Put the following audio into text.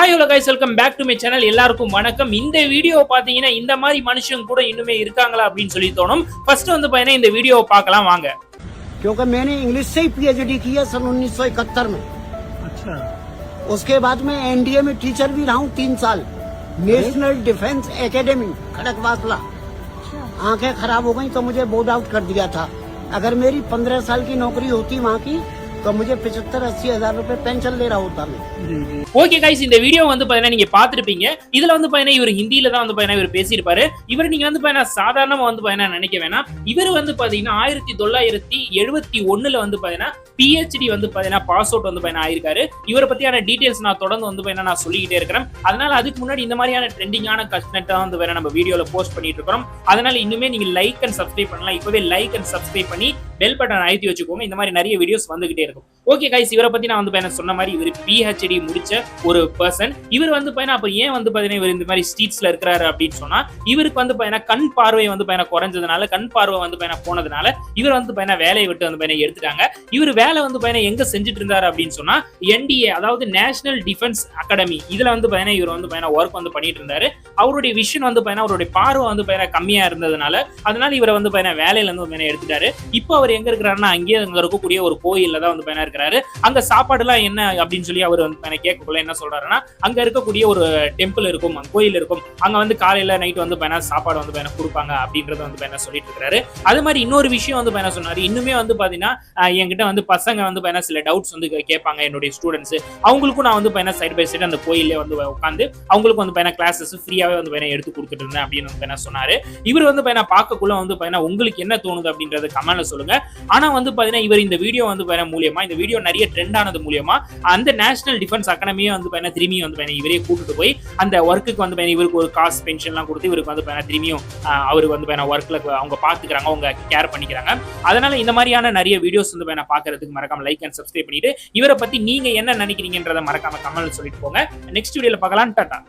Hi hello guys, welcome back to my channel. எல்லாருக்கும் வணக்கம். இந்த வீடியோ பாத்தீங்கன்னா இந்த மாதிரி மனுஷங்க கூட இன்னுமே இருக்காங்களா அப்படினு சொல்லி தோணும். ஃபர்ஸ்ட் வந்து பாத்தீங்கன்னா இந்த வீடியோவை பார்க்கலாம் வாங்க. क्योंकि मैंने इंग्लिश से ही पीएचडी किया सन 1971 में। अच्छा। उसके बाद मैं एनडीए में टीचर भी रहा हूँ 3 साल। National defence academy Khadakwasla. आंखें खराब हो गई तो मुझे बोर्ड आउट कर दिया था। अगर मेरी 15 साल की नौकरी होती वहाँ की तो मुझे 75-80 हजार रुपए पेंशन ले रहा होता मैं। ஓகே கைஸ், இந்த வீடியோ வந்து பாத்தீங்கன்னா நீங்க பாத்துருப்பீங்க. இதுல வந்து பாத்தீங்கன்னா இவர் ஹிந்தியில தான் வந்து பாத்தீங்கன்னா இவர் பேசியிருப்பாரு. இவர் நீங்க வந்து பாத்தீங்கன்னா சாதாரணமா வந்து பாத்தீங்கன்னா நினைக்க வேணாம். இவர் வந்து பாத்தீங்கன்னா 1971ல வந்து பாத்தீங்கன்னா PhD வந்து பாத்தீங்கன்னா பாஸ் அவுட் வந்து பாத்தீங்கன்னா ஆயிருக்காரு. இவரை பத்தியான டீடைல்ஸ் நான் தொடர்ந்து வந்து பாத்தீங்கன்னா நான் சொல்லிக்கிட்டே இருக்கிறேன். அதனால அதுக்கு முன்னாடி இந்த மாதிரியான ட்ரெண்டிங்கான கண்டென்ட்டா வந்து பாத்தீங்கன்னா நம்ம வீடியோல போஸ்ட் பண்ணிட்டு இருக்கோம். அதனால இன்னுமே நீங்க லைக் அண்ட் சப்ஸ்கிரைப் பண்ணலாம். இப்பவே லைக் அண்ட் சப்ஸ்கிரைப் பண்ணி பெல் பட்டன் அழுத்தி வச்சுக்கோங்க. இந்த மாதிரி நிறைய வீடியோஸ் வந்துகிட்டே இருக்கும். ஓகே கைஸ், இவரை பத்தி நான் வந்து பாத்தீங்கன்னா சொன்ன மாதிரி இவர் PhD முடிச்ச ஒரு பர்சன். இவர் வந்து பாத்தீங்கன்னா அப்ப ஏன் வந்து பாத்தீங்கன்னா இவர் இந்த மாதிரி ஸ்ட்ரீட்ஸ்ல இருக்கிறாரு அப்படின்னு சொன்னா, இவருக்கு வந்து பாத்தீங்கன்னா கண் பார்வை வந்து பாத்தீங்கன்னா குறைஞ்சதுனால, கண் பார்வை வந்து பாத்தீங்கன்னா போனதுனால இவர் வந்து பாத்தீங்கன்னா வேலையை விட்டு வந்து பாத்தீங்கன்னா எடுத்துட்டாங்க. இவர் வேலை வந்து பாத்தீங்கன்னா எங்க செஞ்சுட்டு இருந்தாரு அப்படின்னு சொன்னா NDA, அதாவது நேஷனல் டிஃபென்ஸ் அகாடமி, இதுல வந்து பாத்தீங்கன்னா இவர் வந்து பாத்தீங்கன்னா ஒர்க் வந்து பண்ணிட்டு இருந்தாரு. அவருடைய விஷன் வந்து பாத்தீங்கன்னா அவருடைய பார்வை வந்து பாத்தீங்கன்னா கம்மியா இருந்ததுனால அதனால இவரை வந்து பாத்தீங்கன்னா வேலையில இருந்து வந்து எடுத்துட்டாரு. இப்போ அவர் எங்க இருக்கிறாருன்னா அங்கேயே அங்க இருக்கக்கூடிய ஒரு கோயில்ல தான் வந்து பாத்தீங்கன்னா இருக்கிறாரு. அங்க சாப்பாடு எல்லாம் என்ன அப்படின்னு சொல்லி அவர் வந்து கேட்கக்குள்ள என்ன சொல்றாருன்னா, அங்க இருக்கக்கூடிய ஒரு டெம்பிள் இருக்கும், கோயில் இருக்கும், அங்க வந்து காலையில நைட் வந்து சாப்பாடு வந்து கொடுப்பாங்க அப்படின்றத வந்து சொல்லிட்டு இருக்காரு. அது மாதிரி இன்னொரு விஷயம் வந்து சொன்னாரு. இன்னுமே வந்து பாத்தீங்கன்னா என்கிட்ட வந்து பசங்க வந்து சில டவுட்ஸ் வந்து கேட்பாங்க, என்னுடைய ஸ்டூடெண்ட்ஸ், அவங்களுக்கும் நான் வந்து சைடு பை சைடு அந்த கோயிலே வந்து உட்காந்து அவங்களுக்கு வந்து கிளாஸஸ் ஃப்ரீயாவே வந்து எடுத்து கொடுத்துட்டு இருந்தேன் அப்படின்னு வந்து சொன்னாரு. இவர் வந்து பார்க்கக்குள்ள வந்து உங்களுக்கு என்ன தோணுது அப்படின்றத கமெண்ட்ல சொல்லுங்க. ஆனா வந்து பாத்தீங்கன்னா இவர் இந்த வீடியோ வந்து மூலியமா, இந்த வீடியோ நிறைய ட்ரெண்ட் ஆனது மூலியமா அந்த நேஷனல் டிஃபென்ஸ் அகாடமியை வந்து திரும்பி வந்து இவரே கூட்டிட்டு போய் அந்த ஒர்க்குக்கு வந்து இவருக்கு ஒரு காசு பென்ஷன் எல்லாம் கொடுத்து இவருக்கு வந்து திரும்பியும் அவருக்கு வந்து ஒர்க்ல அவங்க பாத்துக்கிறாங்க, அவங்க கேர் பண்ணிக்கிறாங்க. அதனால இந்த மாதிரியான நிறைய வீடியோஸ் வந்து பாக்குறதுக்கு மறக்காம லைக் அண்ட் சப்ஸ்கிரைப் பண்ணிட்டு இவரை பத்தி நீங்க என்ன நினைக்கிறீங்கன்றத மறக்காம கமெண்ட்ல சொல்லிட்டு போங்க. நெக்ஸ்ட் வீடியோல பார்க்கலாம். டாடா.